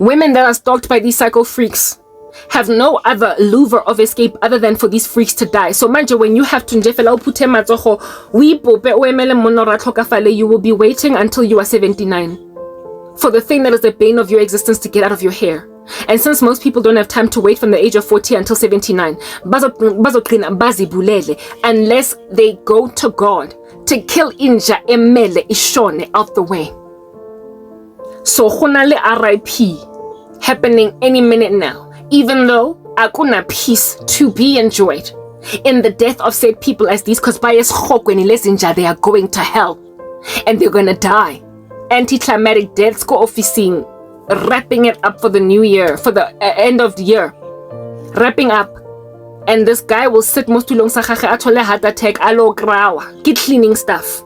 Women that are stalked by these psycho freaks have no other lever of escape other than for these freaks to die. So manje, when you have to njefela uputhe matsogo we pope o emele monna ra tlhokafale, you will be waiting until you are 79 for the thing that is the bane of your existence to get out of your hair. And since most people don't have time to wait from the age of 40 until 79, unless they go to God to kill inja emele ishone out the way. So khonale RIP happening any minute now. Even though akuna peace to be enjoyed in the death of said people as these, because by they are going to hell and they're gonna die. Anticlimactic deaths go officing, wrapping it up for the new year, for the end of the year, wrapping up, and this guy will sit most too long atole heart attack alo grawa, keep cleaning stuff.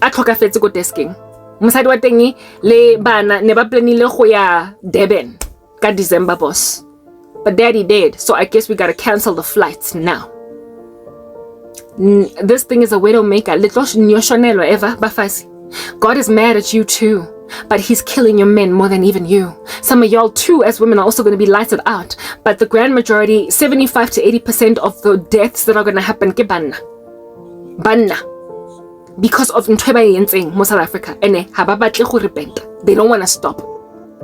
Atlhokafetse go desking. Mosadi wa teng le bana ne ba planile go ya Durban ka December boss. But daddy dead, so I guess we gotta cancel the flights now. This thing is a widow maker. Ever bafasi. God is mad at you too, but he's killing your men more than even you. Some of y'all too as women are also going to be lighted out, but the grand majority, 75 to 80% of the deaths that are going to happen ke banna because of ntweba yentseng mo South Africa. Ene ha ba batle go repent. They don't want to stop.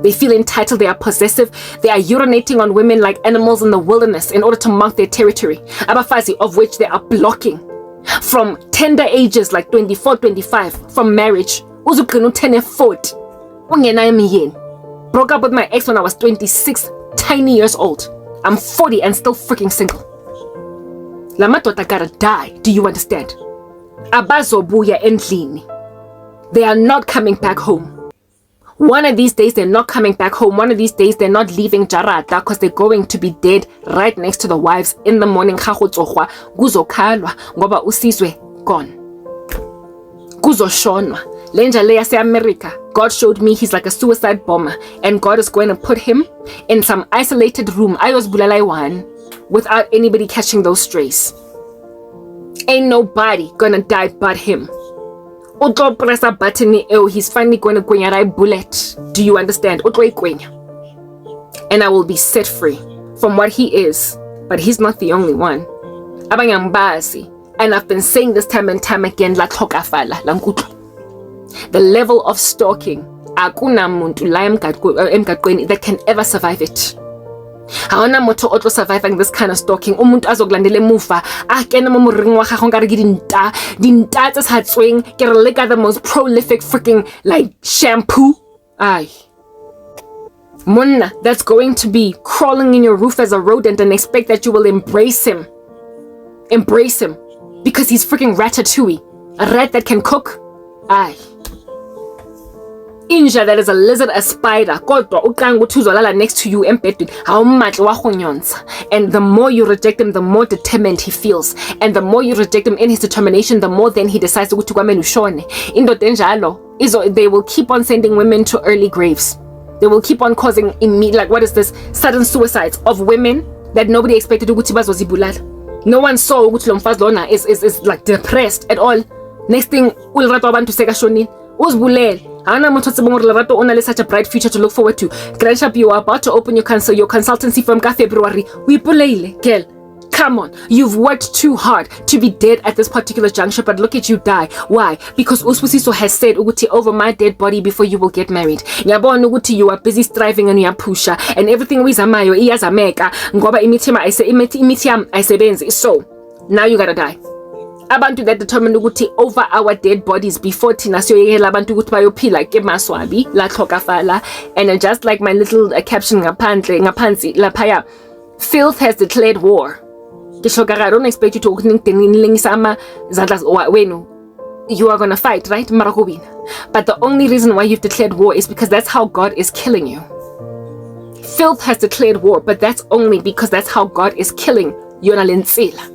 They feel entitled, they are possessive, they are urinating on women like animals in the wilderness in order to mark their territory. Abafazi, of which they are blocking from tender ages like 24, 25 from marriage. Uzugcina 10 foot. Broke up with my ex when I was 26 tiny years old. I'm 40 and still freaking single. La madoda gotta die, do you understand? Abazobuya endlini. They are not coming back home. One of these days they're not coming back home. One of these days they're not leaving Jarata because they're going to be dead right next to the wives in the morning. Kuzokhalwa ngoba usizwe gone. Kuzoshonwa. Lenja le yase America. God showed me he's like a suicide bomber and God is going to put him in some isolated room. I was bulalaiwan without anybody catching those strays. Ain't nobody gonna die but him. Utlo press a button, he's finally going to go a bullet. Do you understand? And I will be set free from what he is. But he's not the only one. And I've been saying this time and time again, the level of stalking that can ever survive it. Haona motho o tlo surviving this kind of stalking. Umuntu azoglandele muva kena mo moring wa gago nkare ke dinta tse sa tsweng ke re leka the most prolific freaking like shampoo. Monna that's going to be crawling in your roof as a rodent and expect that you will embrace him because he's freaking ratatouille, a rat that can cook. Inja that is a lizard, a spider, next to you, and the more you reject him, the more determined he feels, and the more you reject him in his determination, the more then he decides to go. They will keep on sending women to early graves. They will keep on causing sudden suicides of women that nobody expected to go. No one saw Lomfaz is like depressed at all. Next thing, such a bright future to look forward to. Grandshap, you are about to open your consultancy from February. We girl. Come on, you've worked too hard to be dead at this particular juncture, but look at you die. Why? Because Uspusiso has said Uguti over my dead body before you will get married. Nyabon Uguti, you are busy striving on your pusha and everything with Zamayo, Iazameka, Ngoba imitima, I say imitiam, I say benzi. So now you gotta die. Abantu that determined ukuthi over our dead bodies before Tina soyela abantu ukuthi bayophila ke maswabi la tlhokafala. And just like my little caption ngaphansi laphaya, filth has declared war. I don't expect you to you are gonna fight, right? But the only reason why you've declared war is because that's how God is killing you. Filth has declared war, but that's only because that's how God is killing Yona Lensila.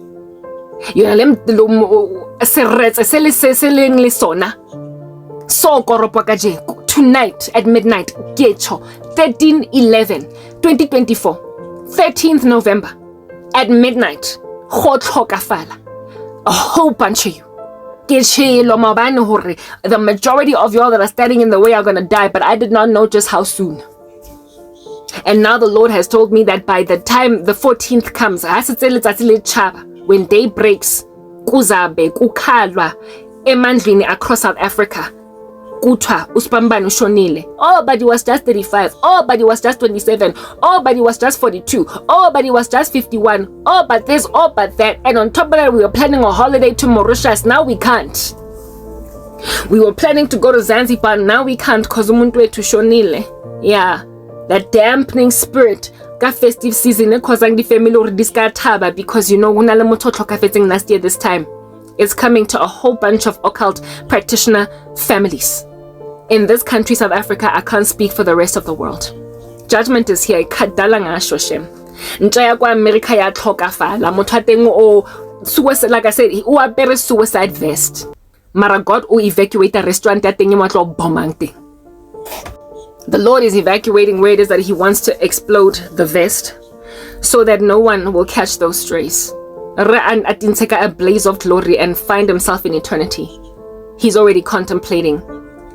Tonight at midnight, 13/11/2024, 13th November at midnight, a whole bunch of you. The majority of y'all that are standing in the way are gonna die, but I did not know just how soon. And now the Lord has told me that by the time the 14th comes, when day breaks, kuzabe kukhalwa emandleni across South Africa. Kutwa uSibambane ushonile. Oh, but he was just 35. Oh, but he was just 27. Oh, but he was just 42. Oh, but he was just 51. Oh, but this, oh, but that. And on top of that, we were planning a holiday to Mauritius. Now we can't. We were planning to go to Zanzibar. Now we can't because umuntu wethu ushonile. Yeah, that dampening spirit ka festive season causing the family or diskataba because you know unale motho tlhokafetseng last year this time. It's coming to a whole bunch of occult practitioner families. In this country, South Africa, I can't speak for the rest of the world. Judgment is here. Kadala ngasho shem. Ntsha kwa America ya tlhokafala. Motho a teng o suicide, like I said, o apere suicide vest. Mara God o evacuate a restaurant ya teng mo tlo bomang teng. The Lord is evacuating where it is that he wants to explode the vest so that no one will catch those strays. And take a blaze of glory and find himself in eternity. He's already contemplating.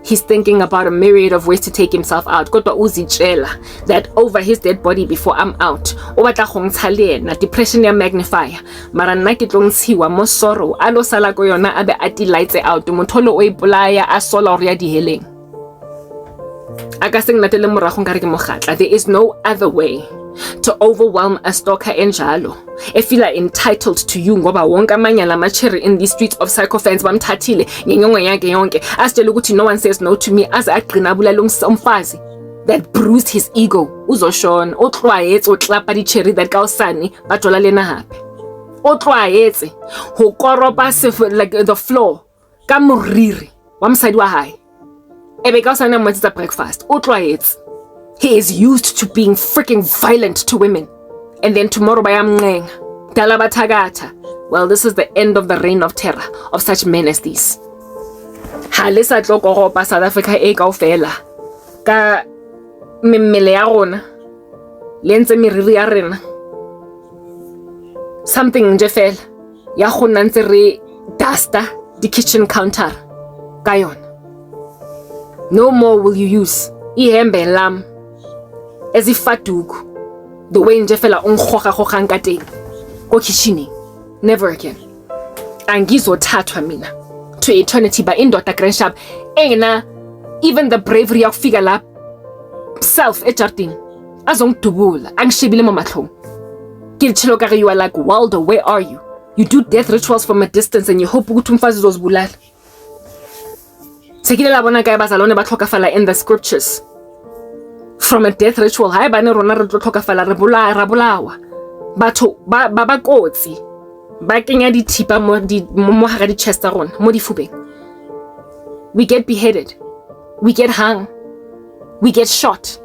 He's thinking about a myriad of ways to take himself out. Kodwa uzitshela that over his dead body before I'm out. O batla go ntsha na depression ya magnifier. Mara nna ke tlo ntshiwa mo sorrow. A lo sala ko yona a be a lights out. Motholo o ipolaya a sola or ya diheleng. There is no other way to overwhelm a stalker enjalo. If you are entitled to you ngoba wonke amanyala macheri in the streets of psychophants bamthathile ngenyongo yakhe yonke asitshela ukuthi no one says no to me aze agcina bulala umfazi that bruised his ego uzoshona otlwaetse otlapa di cherry that kaosane bajola lena hape otlwaetse ho koropa like the floor ka moriri wa msadi wa hae ebe kaosane mmatsa breakfast otlwaetse. He is used to being freaking violent to women. And then tomorrow bayamncenga. Dalabathakatha. Well, this is the end of the reign of terror of such men as these. Halisa tlokoropa South Africa e kaofela. Ka mmele ya rona. Lentse meriri ya rena. Something nje fela. Ya go nna ntse re duster the kitchen counter. Ka yona. No more will you use ihembe lam. As if fatuku, the way nje fela ungikhoga ka teng ko kitchen. Never again. Angizothathwa mina to eternity by indoda grandshab ena even the bravery yakufika la self ejardini azongidubula angishibile mamahlong. Kilchelo ka you are like, Waldo, where are you? You do death rituals from a distance and you hope ukuthi umfazi uzozibulala. Sekile la bona ka bazalwane ba tlhokafala in the scriptures. From a death ritual, hai bane rona re tlo tlhokafala re bolawa. Batho ba kotsi ba kenya dithipa mo hara di chest rona mo difubeng. We get beheaded. We get hung. We get shot.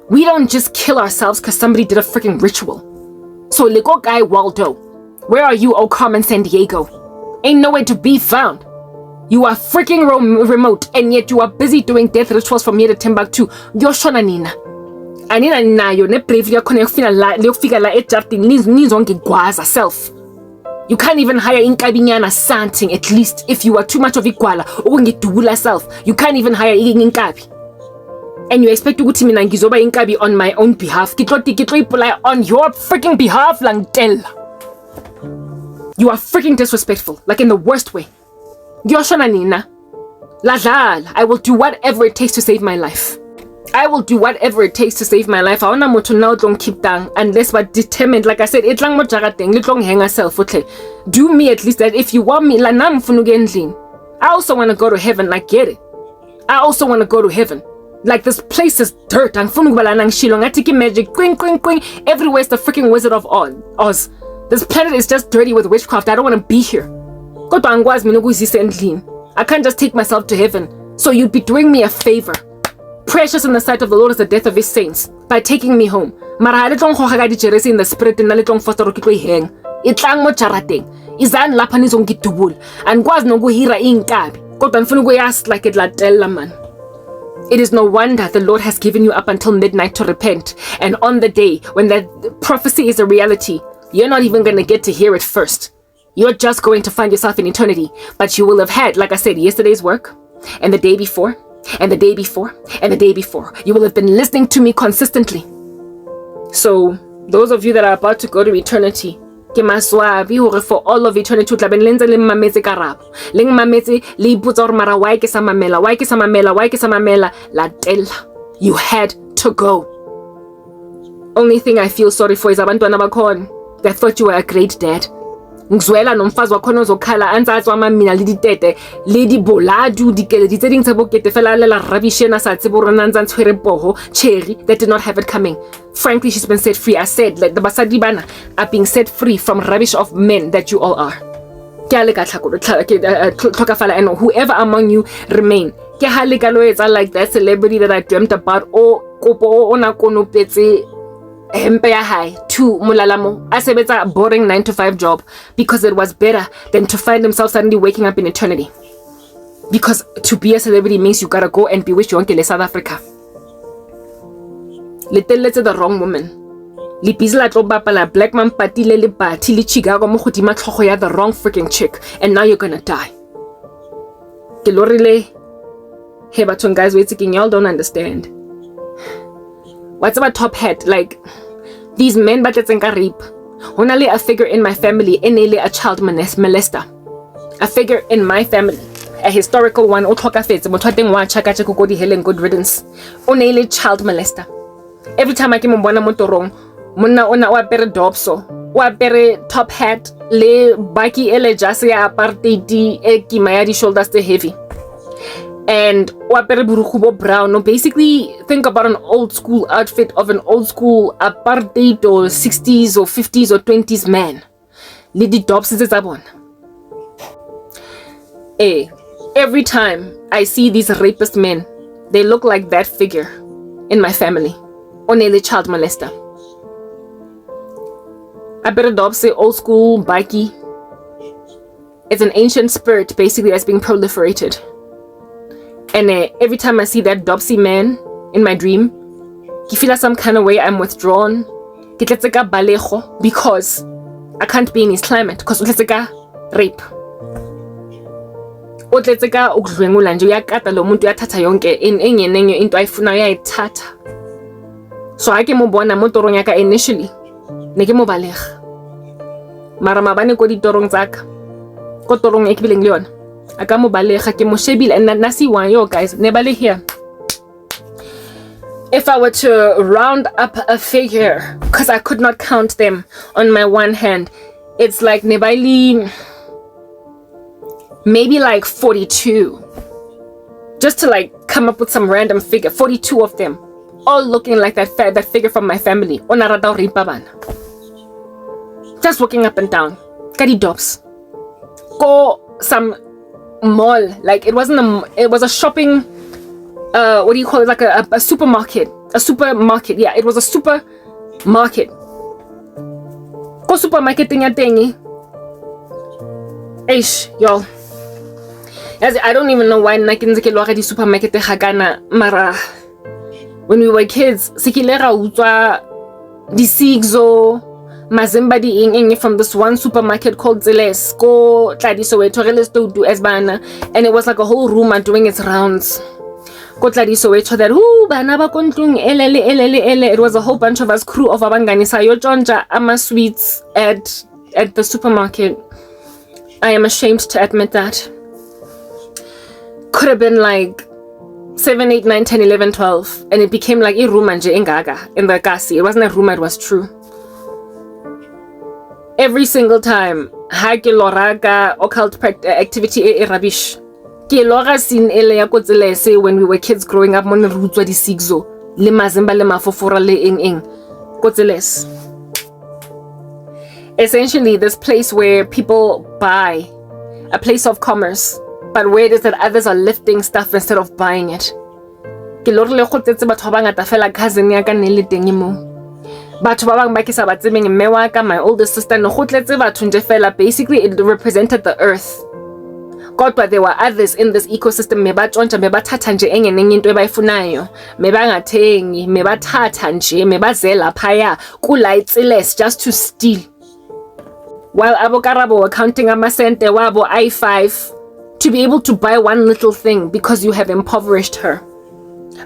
We don't just kill ourselves because somebody did a freaking ritual. So lego guy Waldo, where are you, oh Carmen San Diego? Ain't nowhere to be found. You are freaking remote, and yet you are busy doing death rituals from here to Timbuktu. Yoshona nina. Anina nayo ne bravery yakho yokufika la ejardini nizonke gwaza self. You can't even hire inkabinyana something at least if you are too much of igwala ukungidubula self. You can't even hire inkabi. And you expect ukuthi mina ngizoba inkabi on my own behalf. Kitlo ipolaya on your freaking behalf langtella. You are freaking disrespectful, like in the worst way. Yoshona nina. Ladlala, I will do whatever it takes to save my life. I will do whatever it takes to save my life. I wanna moto now don't keep down unless we're determined. Like I said, it lang mo jarateng, it long hang herself. Okay, do me at least that if you want me, la nam funugendling. I also wanna go to heaven. Like get it. I also wanna go to heaven. Like this place is dirt. Ang funugubala nang shilong. I take magic. Quing quing quing. Everywhere's the freaking Wizard of Oz. This planet is just dirty with witchcraft. I don't wanna be here. I can't just take myself to heaven. So you'd be doing me a favor. Precious in the sight of the Lord is the death of his saints by taking me home. Mara letlong khoga di jeresi in the spirit na letlong fotoro kitlo iheng. Itlang mo jarateng. Izan lapha nizongidubula. And kwazi nokuhira inkabi. Kodwa ngifuna ukuyas like it latella man. It is no wonder the Lord has given you up until midnight to repent. And on the day when that prophecy is a reality, you're not even going to get to hear it first. You're just going to find yourself in eternity. But you will have had, like I said, yesterday's work, and the day before, and the day before, and the day before. You will have been listening to me consistently. So those of you that are about to go to eternity, ke maswabi hore for all of eternity tla ben lenze le mmametse Karabo le mmametse le ipotsa hore mara why ke sa mamela la tella. You had to go. Only thing I feel sorry for is abantwana bakhona. They thought you were a great dad. Ngizwela nomfazi wakhona ozokhala antsatsi wa mamina le ditete le di boladu dikeledi tse ding tse bokete fela lela rubbish ena sa tsebo rona ntsa ntshwere poho cherry that did not have it coming. Frankly, she's been set free. I said like the basadi bana are being set free from rubbish of men that you all are. And whoever among you remain. Like that celebrity that I dreamt about. To Mulalamo, I said it's a boring 9-to-5 job because it was better than to find himself suddenly waking up in eternity. Because to be a celebrity means you gotta go and bewitch yonkele South Africa. Let's the wrong woman. Le bizla tlo bapala black man party le party le Chicago mo godima tlhogo ya the wrong freaking chick, and now you're gonna die. Ke lorile. Hey, but guys, wait, y'all don't understand. What's about top hat? Like, these men but let's rape. Only a figure in my family, enely a child molester. A figure in my family, a historical one, good riddance. Only child molester. Every time I came on motorong, mona ona wa pere dopso, wa pere top hat, le baki ele jase ya apartheid e kimaya di shoulders too heavy. And wapere burukubo brown. No, basically think about an old school outfit of an old school apartheid or 60s or 50s or 20s man. Lady Dobbs is a one. Every time I see these rapist men, they look like that figure in my family. Only child molester. Abere Dobbs say old school bikey. It's an ancient spirit basically that's being proliferated. And every time I see that Dopsy man in my dream, I feel some kind of way I'm withdrawn. Because I can't be in his climate. Because rape. So I came bona motorong yaka initially. Ne ke mo balega. Mara mabane ko ditorong tsaka. Ko torong e ke bileng le yona. And nasi one, yo guys, nebale here. If I were to round up a figure, because I could not count them on my one hand, it's like nebali, maybe like 42. Just to like come up with some random figure, 42 of them, all looking like that figure from my family. Just walking up and down. Kadi dops. Go some mall, like it was a shopping what do you call it, like a supermarket, yeah, it was a supermarket. Go supermarket thing y'all, as I don't even know why nakinzeke lo ga di supermarket gakana, mara when we were kids sikilera utswa di sigzo mazimba di ing from this one supermarket called Ziles go tladiso wetho re le sto do as bana, and it was like a whole rumor doing its rounds. Go tladiso wetho that bana ba kontlung ele. It was a whole bunch of us crew of abangani sayo jonja ama sweets at the supermarket. I am ashamed to admit that. Could have been like 7, 8, 9, 10, 11, 12, and it became like a rumor nje engaga in the kasi. It wasn't a rumor, it was true. Every single time, ha ke loraga occult activity e rubbish. Ke lora sin ele ya kotselese when we were kids growing up mon rutswa di sigzo le mazimba le mafofora le eng kotseles. Essentially this place where people buy, a place of commerce, but where it is that others are lifting stuff instead of buying it. Ke lore le khotsetse batho ba ngata fela cousin ya ka ne le teng mo. But my older sister, basically it represented the earth. God, but there were others in this ecosystem. Just to steal. While Abo Karabo were counting amasente wabo I5 to be able to buy one little thing because you have impoverished her.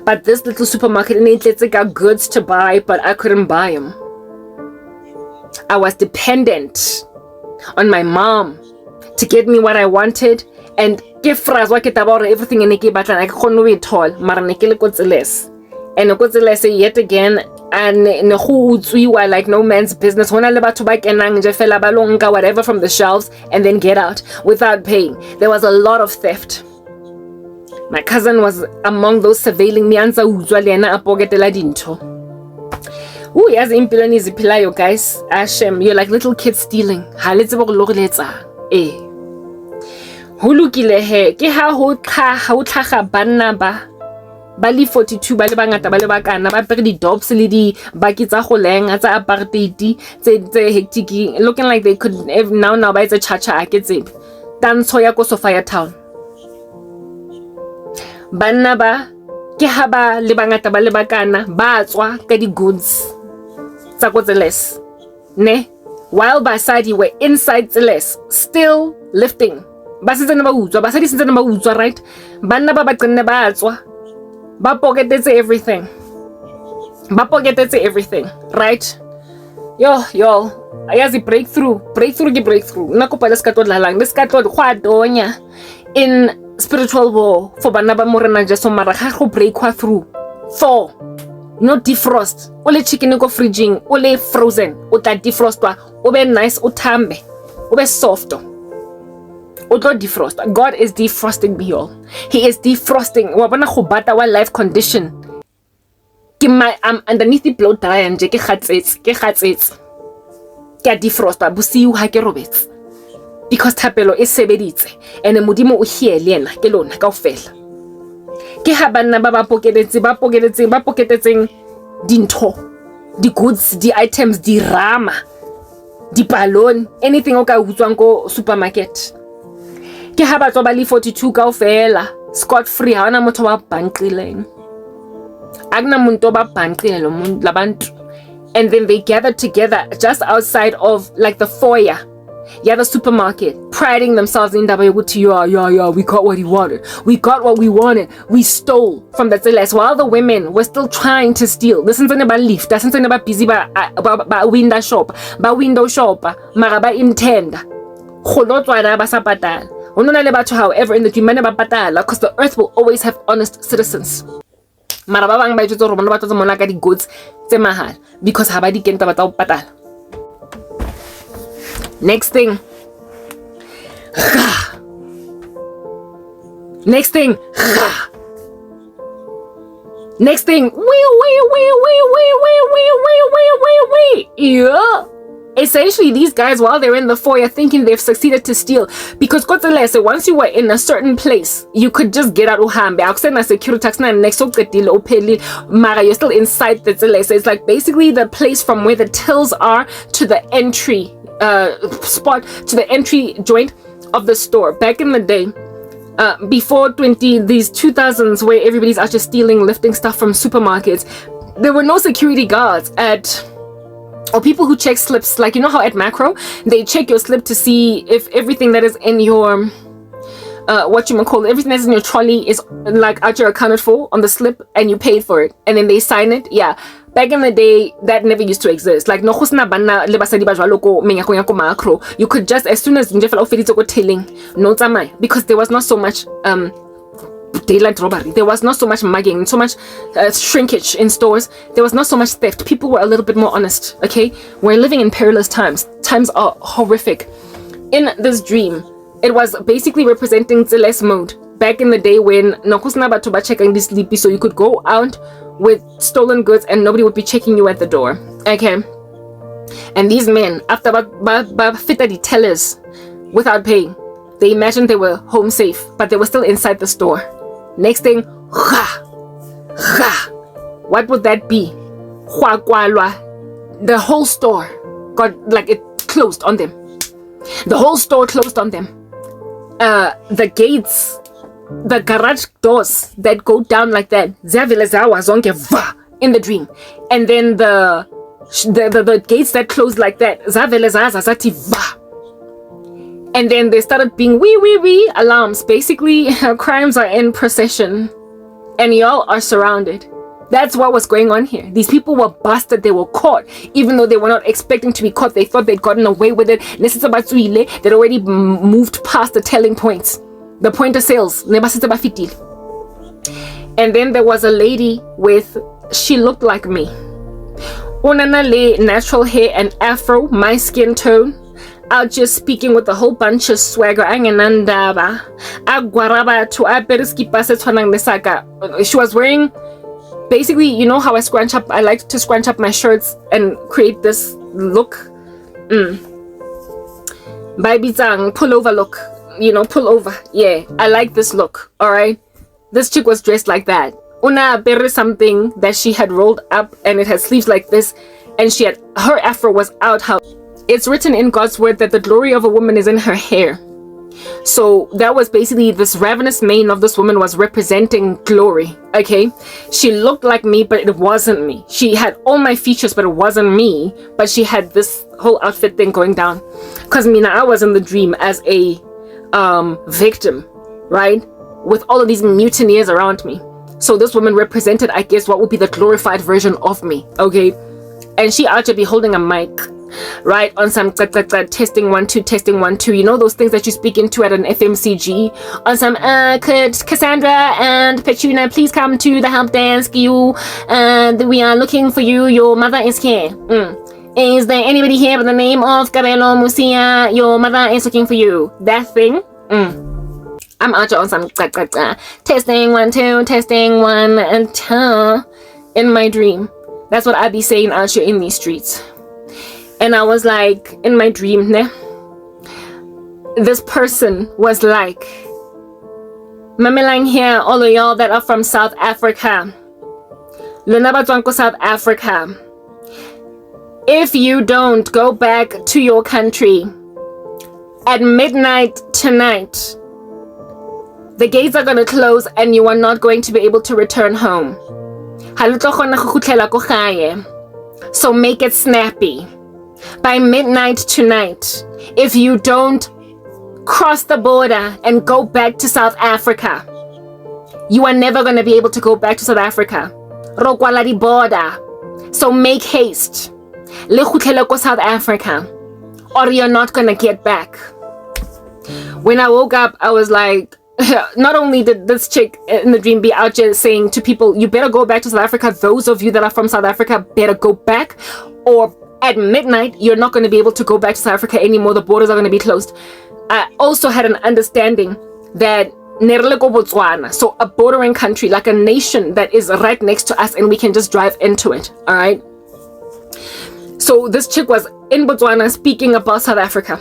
But this little supermarket, it got goods to buy, but I couldn't buy them. I was dependent on my mom to get me what I wanted, and everything in the battle I couldn't wait tall, and yet again, and we were like no man's business. When I about to buy whatever from the shelves and then get out without paying. There was a lot of theft. My cousin was among those surveilling me. Ooh, yes, impilani zipilayo, guys. Ashem, you're like little kids stealing. Eh. Hulukile he, ke ha ho tlhaga banna ba li 42 ba le bangata ba le bakana ba pere di dobs le di baki tsa go lenga tsa apartheid tse hectic, looking like they could now ba etsa cha-cha a ke tsebe tantsho ya ko Sophia Town. Banna ba ke ha ba le bangata ba le bakana ba tswa ka di goods tsa ko Tseles ne, while basadi were inside Tseles still lifting. Basitsana ba utswa, basadi sintsana ba utswa, right? Banna ba ba qenne ba tswa ba pocketetse everything. Ba pocketetse everything, right? Yo, ayazi breakthrough ke breakthrough. Nna kopa le ska tlo lalang, le ska tlo go adonya in spiritual war for bana ba morena Jesu mara ga go break through. 4, no defrost. Ole chicken go fridging, ole frozen, o tla defrostwa, o be nice, o thambe, o be soft. Defrost. God is defrosting me, all. He is defrosting. Wabana go bata wa life condition. I'm underneath the blow dryer nje ke gatsetse. Ke a defrosta bosiu ha ke robetse. Because thapelo e sebeditse and modimo o hiele yena ke lona kaofela. Ke ha bana ba poketetseng dintho, di goods, di items, di rama, di balloon, anything o ka utswang ko supermarket. Ke ha ba tswa ba li 42 kaofela scot free, ha ona motho ba banqileng, agna muntu ba banqile lo muntu labantu. And then they gathered together just outside of like the foyer, the supermarket, priding themselves in yeah, we got what we wanted, we stole from the Tseles, while the women were still trying to steal. Listen to ba lift, listen to ba busy ba window shop, mara ba intend kholotswana ba sa patala. However, in the dream, because the earth will always have honest citizens. Goods because next thing. Yeah. Essentially, these guys, while they're in the foyer, thinking they've succeeded to steal, because once you were in a certain place, you could just get out uhambe. You're still inside the Tseles. It's like basically the place from where the tills are to the entry spot, to the entry joint of the store. Back in the day, before these 2000s, where everybody's out just stealing, lifting stuff from supermarkets, there were no security guards or people who check slips, like, you know how at Macro they check your slip to see if everything that is in your everything that's in your trolley is like you're accounted for on the slip and you paid for it, and then they sign it. Yeah, back in the day that never used to exist. Like no banna le basadi ba jwalo ko menyakong ko Macro, you could just, as soon as njefela o feditse go telling, no tsamaya, because there was not so much daylight robbery, there was not so much mugging, so much shrinkage in stores, there was not so much theft. People were a little bit more honest. Okay, we're living in perilous times are horrific. In this dream, it was basically representing Tseles mode back in the day when nokusna batho ba checking this sleepy, so you could go out with stolen goods and nobody would be checking you at the door. Okay, and these men, after ba fita the tellers without paying, they imagined they were home safe, but they were still inside the store. Next thing, what would that be? The whole store got, like, it closed on them. The whole store closed on them. The gates, the garage doors that go down like that, in the dream. And then the gates that closed like that, and then they started being wee alarms. Basically, crimes are in procession. and y'all are surrounded. That's what was going on here. These people were busted. They were caught. Even though they were not expecting to be caught, they thought they'd gotten away with it. They'd already moved past the telling points. The point of sales. And then there was a lady she looked like me. Unana natural hair and afro, my skin tone. Out just speaking with a whole bunch of swagger. She was wearing, basically, you know how I like to scrunch up my shirts and create this look. Pull over look. Pull over. Yeah, I like this look. Alright. This chick was dressed like that. Una something that she had rolled up and it had sleeves like this, and her afro was out. How it's written in God's word that the glory of a woman is in her hair. So that was basically this ravenous mane of this woman was representing glory. Okay, she looked like me, but it wasn't me. She had all my features, but it wasn't me. But she had this whole outfit thing going down. Cause I was in the dream as a victim, right? With all of these mutineers around me. So this woman represented, I guess, what would be the glorified version of me. Okay, and she ought to be holding a mic, right, on some testing 1 2 testing 1 2, you know, those things that you speak into at an FMCG, on some could Cassandra and Petrina please come to the help desk, we are looking for you, your mother is here. Is there anybody here by the name of Karabo Musia? Your mother is looking for you. That thing. I'm out on some testing 1 2 testing 1 and 2 in my dream. That's what I be saying out here in these streets. And I was like, in my dream, this person was like, Mamelang here, all of y'all that are from South Africa. Lunabatwanko, South Africa. If you don't go back to your country at midnight tonight, the gates are going to close and you are not going to be able to return home. So make it snappy. By midnight tonight, if you don't cross the border and go back to South Africa, you are never going to be able to go back to South Africa. Rokwala di border. So make haste. South Africa, or you're not going to get back. When I woke up, I was like, not only did this chick in the dream be out here saying to people, you better go back to South Africa, those of you that are from South Africa better go back, or at midnight you're not going to be able to go back to South Africa anymore, the borders are going to be closed. I also had an understanding that Botswana, so a bordering country, like a nation that is right next to us and we can just drive into it. All right, so this chick was in Botswana speaking about South Africa,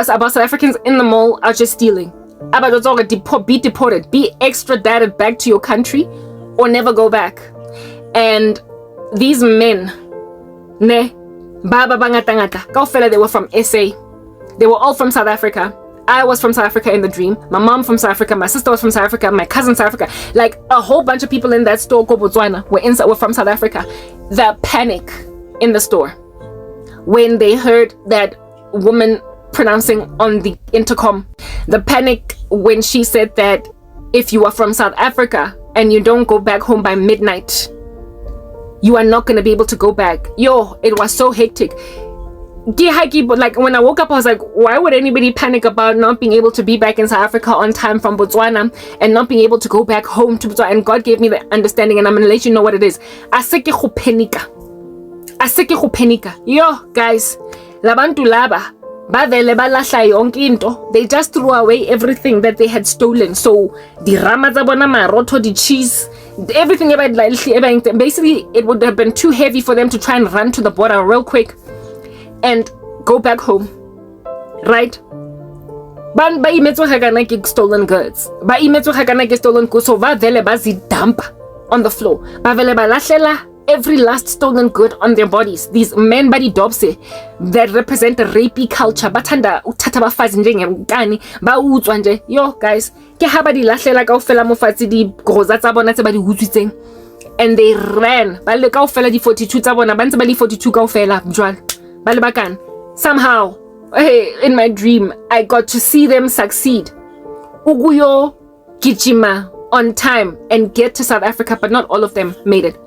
about South Africans in the mall are just stealing. Be deported, be extradited back to your country, or never go back. And these men, they were from SA. They were all from South Africa. I was from South Africa in the dream. My mom from South Africa. My sister was from South Africa. My cousin South Africa. Like a whole bunch of people in that store, Botswana, were from South Africa. The panic in the store when they heard that woman pronouncing on the intercom. The panic when she said that if you are from South Africa and you don't go back home by midnight, you are not going to be able to go back. Yo, it was so hectic. But like when I woke up, I was like, why would anybody panic about not being able to be back in South Africa on time from Botswana and not being able to go back home to Botswana? And God gave me the understanding, and I'm going to let you know what it is. Aseke go panika. Yo, guys, labantu laba. They just threw away everything that they had stolen. So the ramazabona maroto, the cheese, everything about basically it would have been too heavy for them to try and run to the border real quick and go back home, right? Ban ba imetso hagana ke stolen goods. Ba imetso hagana ke stolen goods, so va vele ba zi dump on the floor. Ba vele ba lahlela every last stolen good on their bodies. These men body dobse that represent a rapey culture. Batanda utata bafazi njengengani ba utswa nje. Yo guys, ke ha ba di lahlela kaofela mo fatshe di groza tsa bona tse ba di utswitseng. And they ran. Ba le kaofela di 42 tsa bona, ba ntse ba li 42 kaofela jwale. Ba le bakana. Somehow, in my dream, I got to see them succeed. Uguyo gijima on time and get to South Africa, but not all of them made it.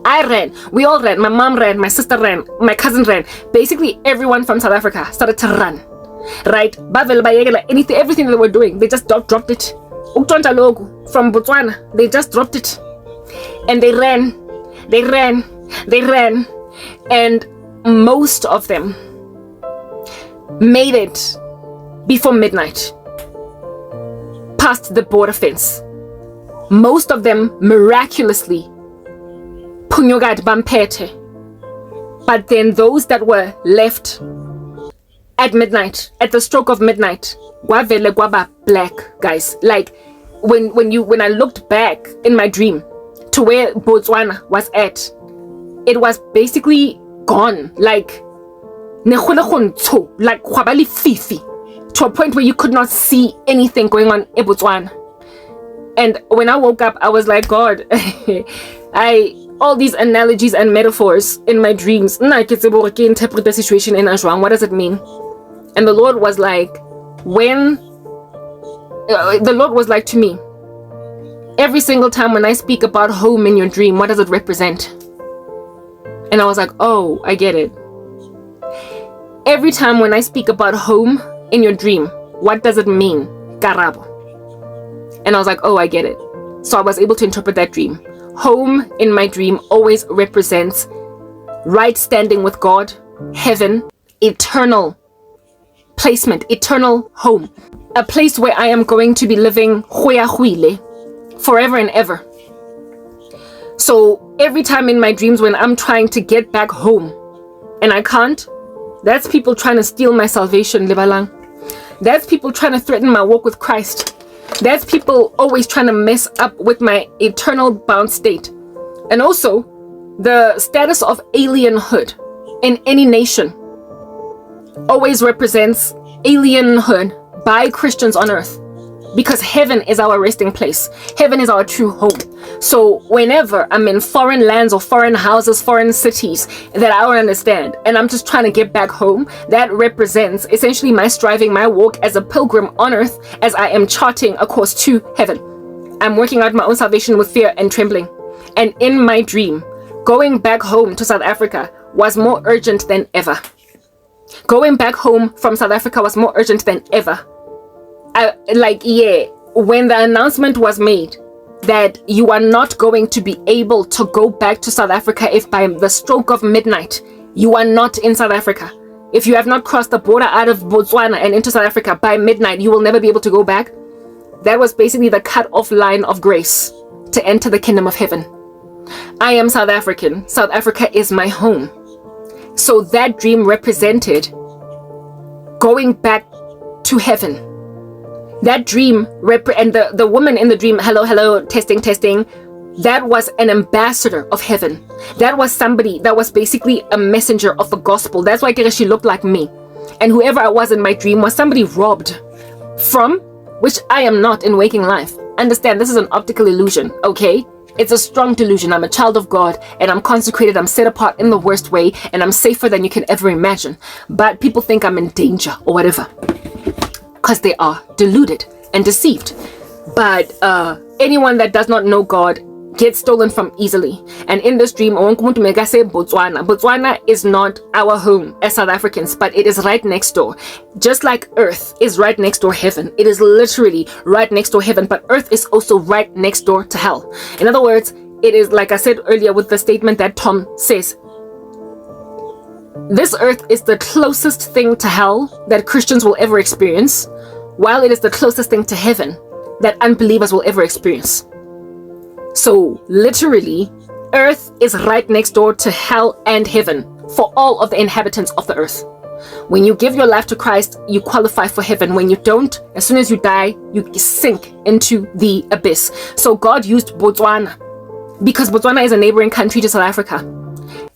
I ran. We all ran. My mom ran. My sister ran. My cousin ran. Basically, everyone from South Africa started to run. Right? Anything, everything they were doing, they just dropped it. From Botswana, they just dropped it. And they ran. They ran. They ran. And most of them made it before midnight, past the border fence. Most of them miraculously punyogad bampete. But then those that were left at midnight, at the stroke of midnight, gwavele gwaba black, guys. Like when I looked back in my dream to where Botswana was at, it was basically gone. Like kwabali fifi, to a point where you could not see anything going on in Botswana. And when I woke up, I was like, God, all these analogies and metaphors in my dreams, interpret the situation in Hlongwane. What does it mean? And the Lord was like, the Lord was like to me, every single time when I speak about home in your dream, what does it represent? And I was like, oh, I get it. Every time when I speak about home in your dream, what does it mean? Karabo. And I was like, oh, I get it. So I was able to interpret that dream. Home in my dream always represents right standing with God, heaven, eternal placement, eternal home. A place where I am going to be living forever and ever. So every time in my dreams when I'm trying to get back home and I can't, that's people trying to steal my salvation, Libalang. That's people trying to threaten my walk with Christ. That's people always trying to mess up with my eternal bound state. And also, the status of alienhood in any nation always represents alienhood by Christians on earth. Because heaven is our resting place. Heaven is our true home. So whenever I'm in foreign lands or foreign houses, foreign cities that I don't understand, and I'm just trying to get back home, that represents essentially my striving, my walk as a pilgrim on earth as I am charting a course to heaven. I'm working out my own salvation with fear and trembling. And in my dream, going back home to South Africa was more urgent than ever. Going back home from South Africa was more urgent than ever. When the announcement was made that you are not going to be able to go back to South Africa if by the stroke of midnight you are not in South Africa. If you have not crossed the border out of Botswana and into South Africa by midnight, you will never be able to go back. That was basically the cut-off line of grace to enter the kingdom of heaven. I am South African. South Africa is my home. So that dream represented going back to heaven. That dream, and the woman in the dream, hello, testing, that was an ambassador of heaven. That was somebody that was basically a messenger of the gospel. That's why she looked like me. And whoever I was in my dream was somebody robbed from, which I am not in waking life. Understand, this is an optical illusion, okay? It's a strong delusion. I'm a child of God and I'm consecrated. I'm set apart in the worst way and I'm safer than you can ever imagine. But people think I'm in danger or whatever, because they are deluded and deceived. But anyone that does not know God gets stolen from easily. And in this dream, Botswana is not our home as South Africans, but it is right next door. Just like earth is right next door heaven. It is literally right next door heaven, but earth is also right next door to hell. In other words, it is like I said earlier with the statement that Tom says, this earth is the closest thing to hell that Christians will ever experience, while it is the closest thing to heaven that unbelievers will ever experience. So literally, earth is right next door to hell and heaven for all of the inhabitants of the earth. When you give your life to Christ, you qualify for heaven. When you don't, as soon as you die, you sink into the abyss. So God used Botswana because Botswana is a neighboring country to South Africa.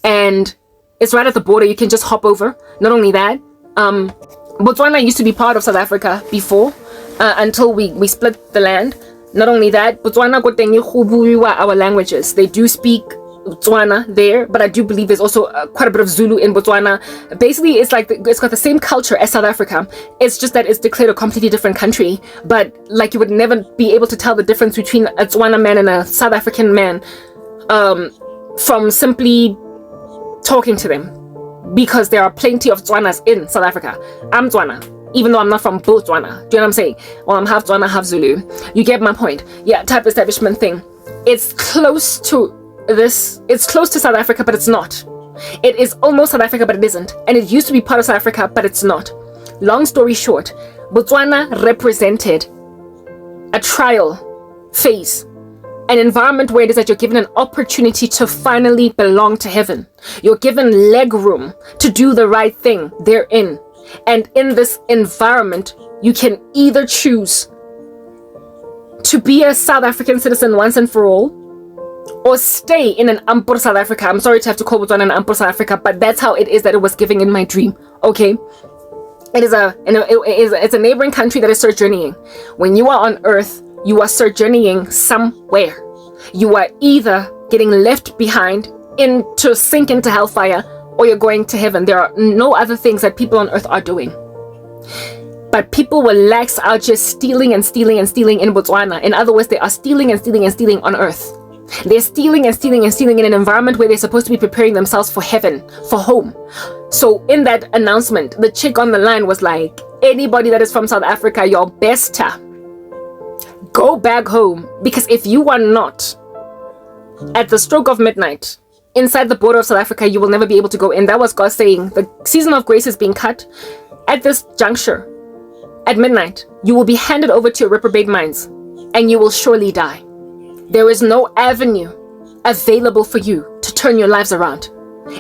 And it's right at the border. You can just hop over. Not only that, Botswana used to be part of South Africa before, until we split the land. Not only that, Botswana got our languages. They do speak Botswana there, but I do believe there's also quite a bit of Zulu in Botswana. Basically, it's like it's got the same culture as South Africa. It's just that it's declared a completely different country. But like you would never be able to tell the difference between a Tswana man and a South African man from simply talking to them, because there are plenty of Tswanas in South Africa. I'm Tswana, even though I'm not from Botswana. Do you know what I'm saying? Well, I'm half Tswana, half Zulu. You get my point? Yeah, type establishment thing. It's close to South Africa, but it's not. It is almost South Africa, but it isn't. And it used to be part of South Africa, but it's not. Long story short, Botswana represented a trial phase, an environment where it is that you're given an opportunity to finally belong to heaven. You're given leg room to do the right thing therein. And in this environment, you can either choose to be a South African citizen once and for all, or stay in an Ampur South Africa. I'm sorry to have to call Botswana an Ampur South Africa, but that's how it is that it was giving in my dream. Okay, it's a neighboring country that is sojourning. When you are on earth, you are sojourning somewhere. You are either getting left behind to sink into hellfire, or you're going to heaven. There are no other things that people on earth are doing. But people were lax out just stealing and stealing and stealing in Botswana. In other words, they are stealing and stealing and stealing on earth. They're stealing and stealing and stealing in an environment where they're supposed to be preparing themselves for heaven, for home. So in that announcement, the chick on the line was like, anybody that is from South Africa, you're best to go back home. Because if you are not at the stroke of midnight inside the border of South Africa, you will never be able to go in. That was God saying the season of grace is being cut. At this juncture, at midnight, you will be handed over to your reprobate minds, and you will surely die. There is no avenue available for you to turn your lives around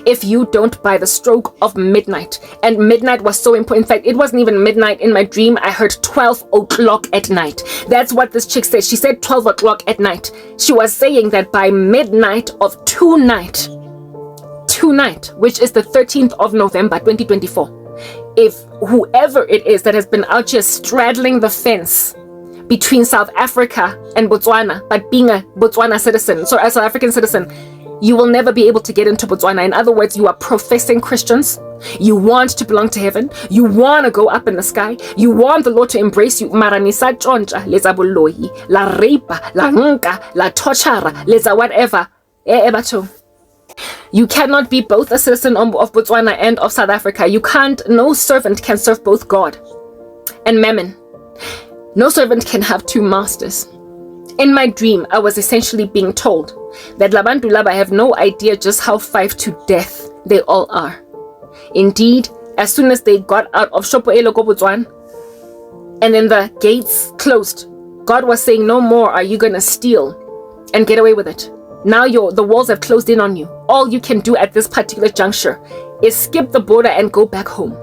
if you don't by the stroke of midnight. And midnight was so important. In fact, it wasn't even midnight in my dream. I heard 12 o'clock at night. That's what this chick said. She said 12 o'clock at night. She was saying that by midnight of tonight, which is the 13th of November 2024, if whoever it is that has been out here straddling the fence between South Africa and Botswana, but being a Botswana citizen, so as an African citizen, you will never be able to get into Botswana. In other words, you are professing Christians. You want to belong to heaven. You want to go up in the sky. You want the Lord to embrace you. Maranisa choncha, leza boloyi, la rape, la nka, la torture, leza whatever. You cannot be both a citizen of Botswana and of South Africa. You can't. No servant can serve both God and Mammon. No servant can have two masters. In my dream, I was essentially being told that Labantu Laba have no idea just how five to death they all are. Indeed, as soon as they got out of Shopo Eloko Botswana, and then the gates closed, God was saying, no more are you going to steal and get away with it. Now the walls have closed in on you. All you can do at this particular juncture is skip the border and go back home.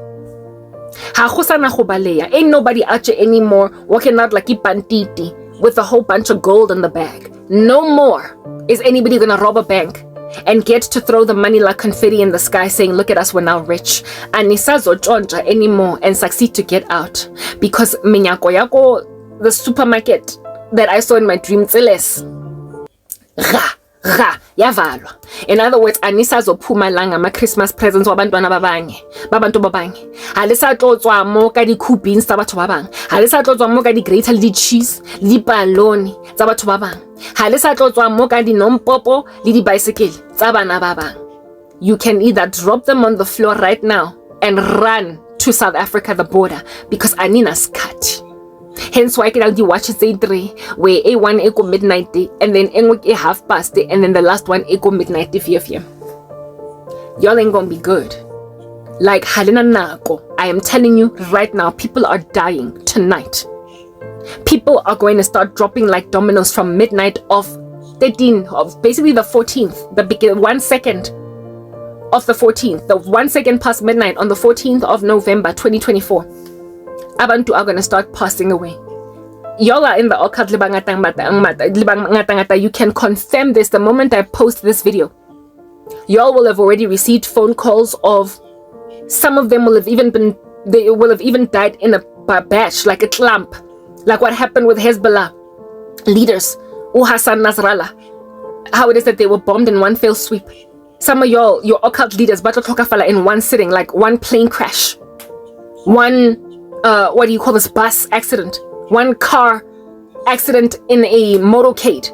Ain't nobody out here anymore walking out like a banditi with a whole bunch of gold in the bag. No more is anybody gonna rob a bank and get to throw the money like confetti in the sky saying, look at us, we're now rich. And nisazo chonja anymore and succeed to get out. Because minyako yako, the supermarket that I saw in my dream, tseles. Yavalwa. In other words, anisazophuma la ngama-Christmas presents wabantwana babantu babanye. Alisatlotswa mo ka di-coupons tsa batho ba bang. Alisatlotswa mo ka di-grater le di-cheese le di-palone tsa batho ba bang. Alisatlotswa mo ka di-nompopo le di-bicycle tsa bana ba bang. You can either drop them on the floor right now and run to South Africa, the border, because anina skati. Hence why I watch say 3 where A1 equal midnight day, and then a half past day, and then the last one equal midnight day. Y'all ain't gonna be good. Like Halina Nako, I am telling you right now, people are dying tonight. People are going to start dropping like dominoes from midnight of 13 of basically the 14th, the 1 second of the 14th, the 1 second past midnight on the 14th of November 2024. Abantu are going to start passing away. Y'all are in the occult. You can confirm this the moment I post this video. Y'all will have already received phone calls of, some of them will have even died in a batch, like a clump, like what happened with Hezbollah leaders, Hassan Nasrallah. how it is that they were bombed in one fell sweep. Some of your occult leaders, battle tlhokafala in one sitting, like one plane crash, one what do you call this, bus accident, one car accident in a motorcade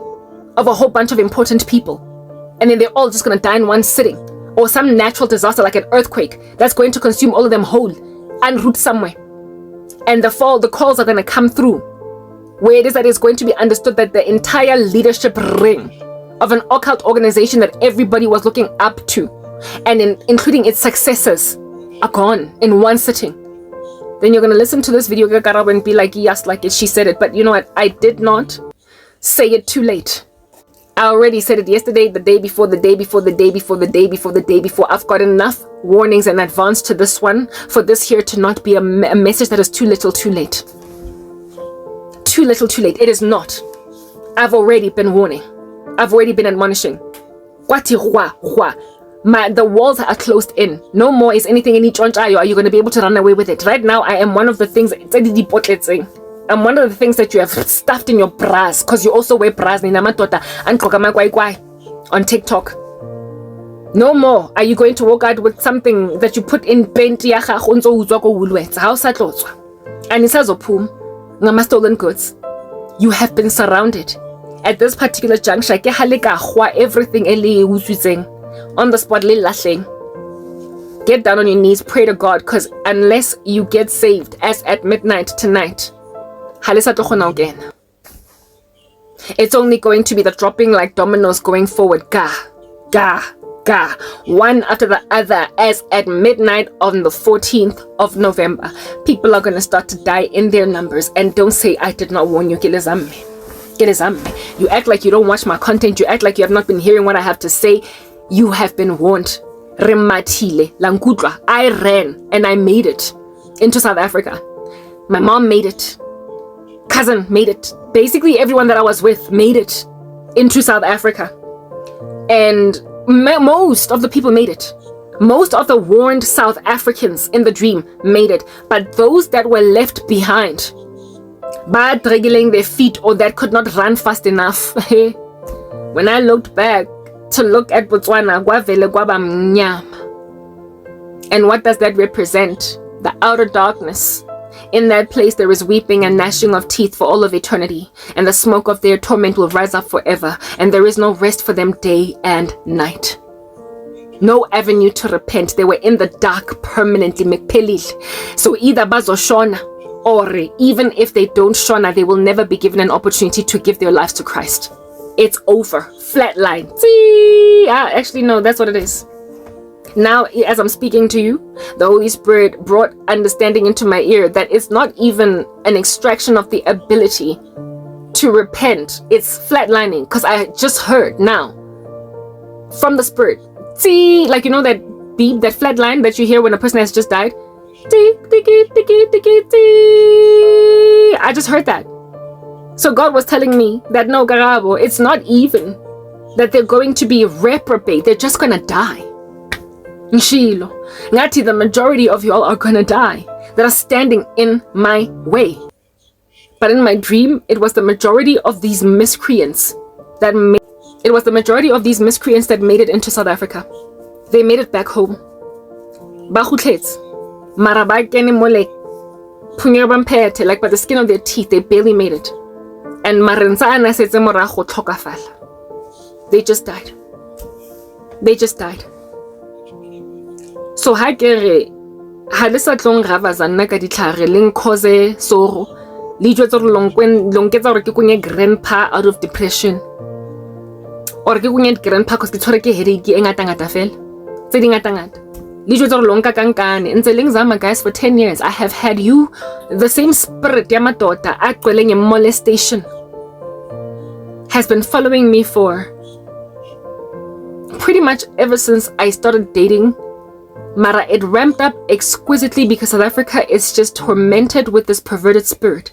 of a whole bunch of important people, and then they're all just gonna die in one sitting, or some natural disaster like an earthquake that's going to consume all of them whole and root somewhere, and the calls are gonna come through where it is that it's going to be understood that the entire leadership ring of an occult organization that everybody was looking up to, and including its successors, are gone in one sitting. Then you're gonna listen to this video, Karabo, and be like, yes, like she said it. But you know what? I did not say it too late. I already said it yesterday, the day before, the day before, the day before, the day before, the day before. I've got enough warnings in advance to this one for this here to not be a message that is too little, too late. Too little, too late. It is not. I've already been warning. I've already been admonishing. The walls are closed in. No more is anything in each one. Are you going to be able to run away with it? Right now, I am one of the things. I'm one of the things that you have stuffed in your bras, because you also wear bras on TikTok. No more are you going to walk out with something that you put in penti ya gago ntse o utswa go wulwetsa ha o sa tlotswa. And isazophuma ngama stolen goods. You have been surrounded. At this particular juncture, ke haleka khwa everything ele utswitseng on the spot le lahleng. Get down on your knees, pray to God, because unless you get saved as at midnight tonight, halisa tlo khona again. It's only going to be the dropping like dominoes going forward. Ga, one after the other, as at midnight on the 14th of November. People are going to start to die in their numbers. And don't say I did not warn you. You act like you don't watch my content. You act like you have not been hearing what I have to say. You have been warned. I ran and I made it into South Africa. My mom made it. Cousin made it. Basically everyone that I was with made it into South Africa. And most of the people made it. Most of the warned South Africans in the dream made it. But those that were left behind, bad dragging their feet, or that could not run fast enough, when I looked back to look at Botswana, and what does that represent? The outer darkness. In that place there is weeping and gnashing of teeth for all of eternity, and the smoke of their torment will rise up forever, and there is no rest for them day and night. No avenue to repent. They were in the dark permanently. So either bazoshona, or even if they don't shona, they will never be given an opportunity to give their lives to Christ. It's over. Flatline. Actually, no, that's what it is. Now, as I'm speaking to you, the Holy Spirit brought understanding into my ear that it's not even an extraction of the ability to repent. It's flatlining, because I just heard now from the Spirit. See, like, you know that beep, that flatline that you hear when a person has just died? I just heard that. So God was telling me that no, Karabo, it's not even that they're going to be reprobate. They're just going to die. Nshilo, ngati the majority of y'all are gonna die that are standing in my way. But in my dream, it was the majority of these miscreants that made it into South Africa. They made it back home. Bahutlets, marabakene mole, punyabam like by the skin of their teeth, they barely made it. And marensana setse morago tlhokafala. They just died. So ha kere ha le sa tlong ravaza nna ka ditlhare leng cause soro le jwetsa re lonketsa gore ke kunye grandpa out of depression, or ke kunye grandpa cause ke tshwere ke headache e ngata fela tse di ngata le jwetsa gore lonka kankane ntse leng zama guys for 10 years. I have had you, the same spirit ya madota a qweleng molestation has been following me for pretty much ever since I started dating. Mara, it ramped up exquisitely because South Africa is just tormented with this perverted spirit.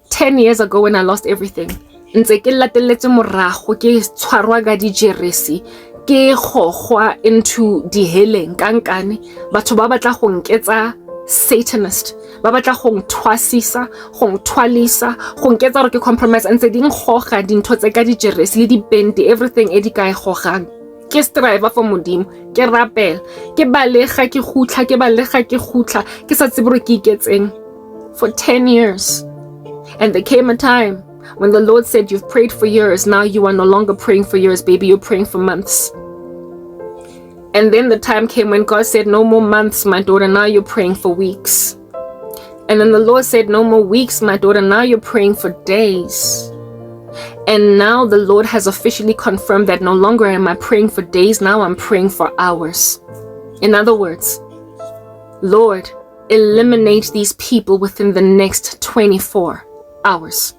10 years ago when I lost everything, ntse ke latelletse morago ke tshwarwa ga di jeresi ke gogwa into di heleng kankane batho ba batla go nketsa Satanist. Ba batla go ntwasisa, go ntwalisa, go nketsa gore ke compromise and tse ding goga dintho tse ka dijeresi le dipendi, everything e di ka e gogang. Ke strive for modimo, ke rapela, ke balega ke gutla, ke balega ke gutla, ke sa tsebe gore ke iketseng for 10 years. And there came a time when the Lord said, you've prayed for years, now you are no longer praying for years, baby, you're praying for months. And then the time came when God said, no more months, my daughter, now you're praying for weeks. And then the Lord said, no more weeks, my daughter, now you're praying for days. And now the Lord has officially confirmed that no longer am I praying for days, now I'm praying for hours. In other words, Lord, eliminate these people within the next 24 hours.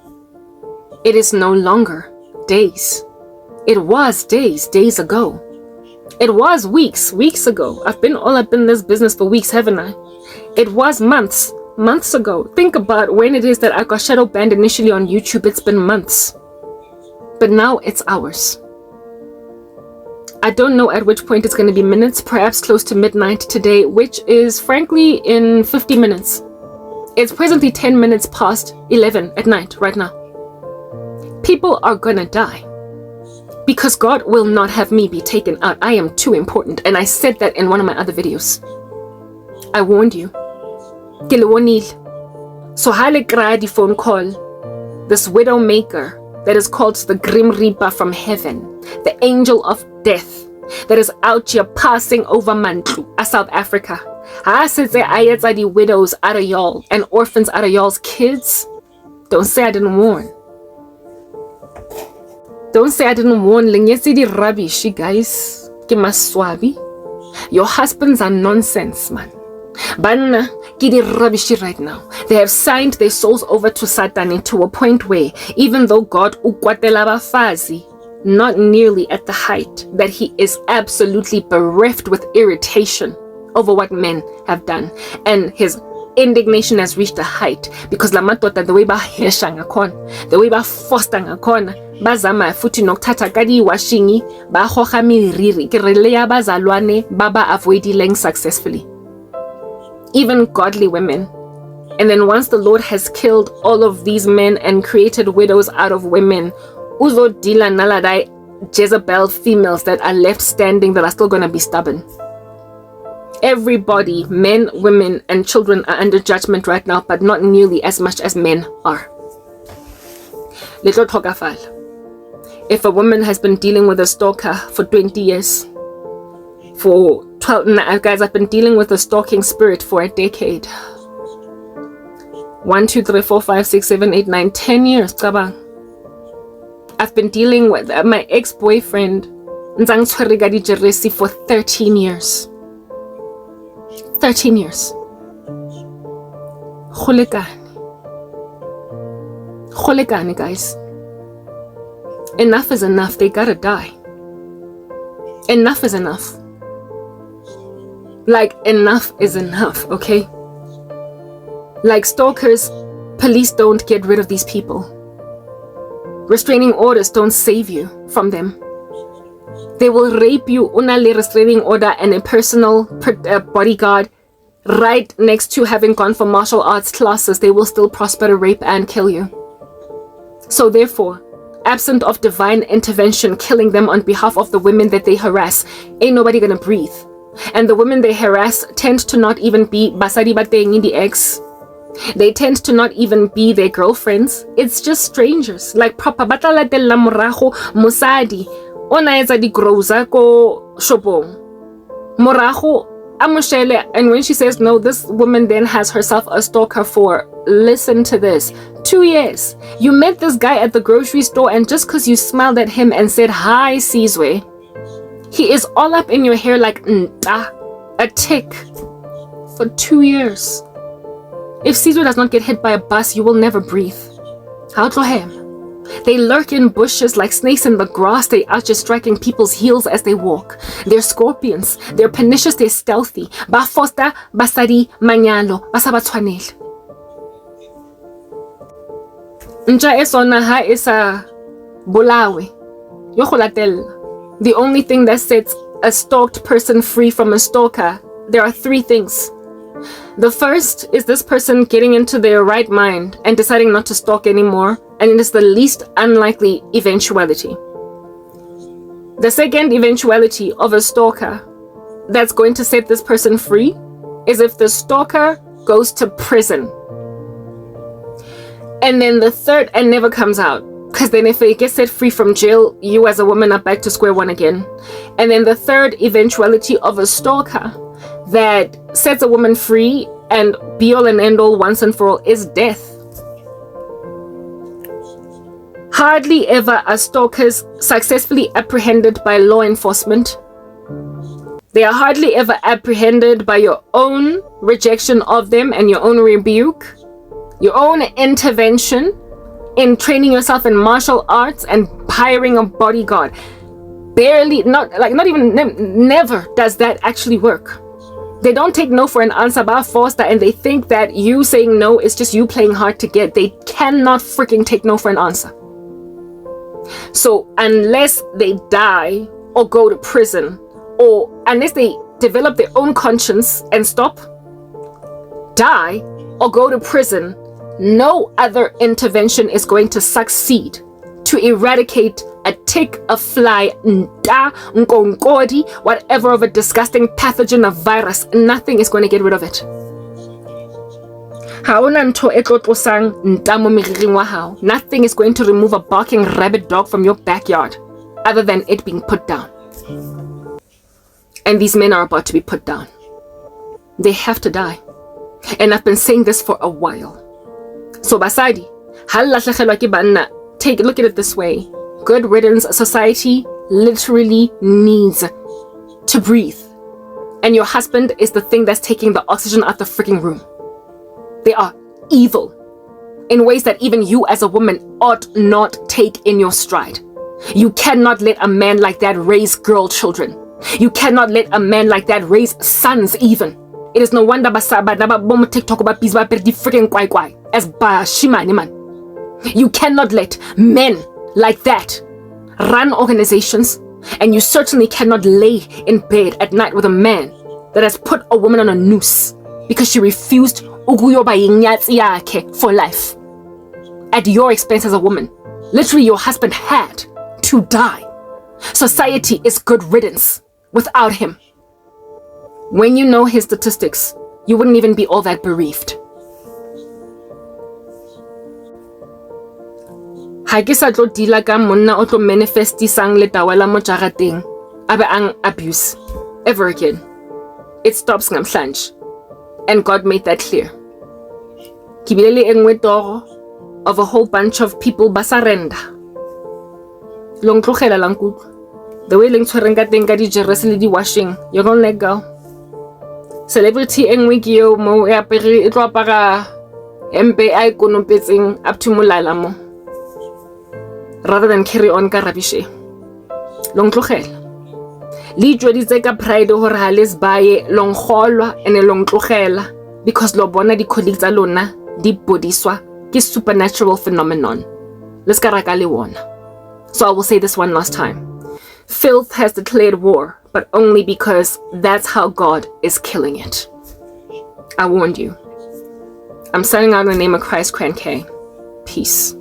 It is no longer days. It was days ago. It was weeks ago. I've been all up in this business for weeks, haven't I? It was months ago. Think about when it is that I got shadow banned initially on YouTube. It's been months. But now it's hours. I don't know at which point it's going to be minutes, perhaps close to midnight today, which is frankly in 50 minutes. It's presently 10 minutes past 11 at night right now. People are gonna die because God will not have me be taken out. I am too important, and I said that in one of my other videos. I warned you. So hale kra di phone call, this widow maker that is called the Grim Reaper from heaven, the angel of death that is out here passing over Mantlu, South Africa. Ha setse ayetsa di widows out of y'all and orphans out of y'all's kids. Don't say I didn't warn. Don't say I didn't warn. Lenyetsi di rubbish, guys. Ke maswabi. Your husbands are nonsense, man. Banna, ke di rubbish right now. They have signed their souls over to Satan to a point where, even though God ukwatela bafazi, not nearly at the height, that he is absolutely bereft with irritation over what men have done, and his indignation has reached a height because la matota, the way ba hesha ngakhona, the way ba foster ngakhona, bazama futhi nokuthatha kadi washingi ba hoga miriri ke re le ya bazalwane ba ba avoidileng successfully, even godly women. And then once the Lord has killed all of these men and created widows out of women, uzo dila naladai Jezebel females that are left standing that are still going to be stubborn. Everybody, men, women, and children are under judgment right now, but not nearly as much as men are. Little Togafal. If a woman has been dealing with a stalker for 20 years, for 12, guys, I've been dealing with a stalking spirit for a decade. 1, 2, 3, 4, 5, 6, 7, 8, 9, 10 years. I've been dealing with my ex-boyfriend for 13 years. 13 years. Kholekane, guys. Enough is enough. They gotta die. Enough is enough. Like, enough is enough, okay? Like stalkers, police don't get rid of these people. Restraining orders don't save you from them. They will rape you, unale restraining order and a personal bodyguard right next to having gone for martial arts classes. They will still prosper to rape and kill you. So therefore, absent of divine intervention, killing them on behalf of the women that they harass, ain't nobody gonna breathe. And the women they harass tend to not even be basadi bateng the ex. They tend to not even be their girlfriends. It's just strangers. Like proper batala de la morago musadi. Ona etsa di groza ko shopong. Morago amushele, and when she says no, this woman then has herself a stalker for, listen to this, 2 years. You met this guy at the grocery store, and just because you smiled at him and said hi Sizwe, he is all up in your hair like a tick for 2 years. If Sizwe does not get hit by a bus, you will never breathe. How to him? They lurk in bushes like snakes in the grass. They are just striking people's heels as they walk. They're scorpions. They're pernicious. They're stealthy. Ba fosta, basadi, manyalo, basabatwanel. Nja esona ha isa bolawe. Yokholatel. The only thing that sets a stalked person free from a stalker, there are 3 things. The first is this person getting into their right mind and deciding not to stalk anymore, and it is the least unlikely eventuality. The second eventuality of a stalker that's going to set this person free is if the stalker goes to prison. And then the third, and never comes out, because then if it gets set free from jail, you as a woman are back to square one again. And then the third eventuality of a stalker that sets a woman free and be all and end all once and for all is death. Hardly ever are stalkers successfully apprehended by law enforcement. They are hardly ever apprehended by your own rejection of them and your own rebuke, your own intervention in training yourself in martial arts and hiring a bodyguard. Never does that actually work. They don't take no for an answer by force, and they think that you saying no is just you playing hard to get. They cannot freaking take no for an answer. So unless they die or go to prison, or unless they develop their own conscience and stop, die, or go to prison, no other intervention is going to succeed to eradicate a tick, a fly, whatever of a disgusting pathogen, a virus. Nothing is going to get rid of it. Nothing is going to remove a barking rabid dog from your backyard other than it being put down. And these men are about to be put down. They have to die. And I've been saying this for a while. So basadi, look at it this way. Good riddance society literally needs to breathe. And your husband is the thing that's taking the oxygen out the freaking room. They are evil in ways that even you as a woman ought not take in your stride. You cannot let a man like that raise girl children. You cannot let a man like that raise sons even. It is no wonder TikTok about freaking kwai as shimani man. You cannot let men like that run organizations, and you certainly cannot lay in bed at night with a man that has put a woman on a noose because she refused for life at your expense as a woman. Literally, your husband had to die. Society is good riddance without him. When you know his statistics, you wouldn't even be all that bereaved. Ha ke sa tlo dila ka monna o tlo manifestisang letawela mo jarateng abe ang abuse ever again. It stops ngamhlanje, and God made that clear. Ke bile le engwe toro of a whole bunch of people ba surrender. Long tlogela lang kutlo. The way leng tshwereng ka teng ka di jerese le di washing, you're gonna let go. Celebrity engwe ke yo mo e apere e tlo apara empe a ikonopetseng up to molala mo, rather than carry on ka rabishe. Long tlogela le jweditse ka pride hore ha les baye long kgolwa ene long tlogela because lo bona di colleagues tsa lona di bodiswa ke supernatural phenomenon. Let's ka raka le wona. So I will say this one last time. Filth has declared war, but only because that's how God is killing it. I warned you. I'm signing out in the name of Christ, Cran K. Peace.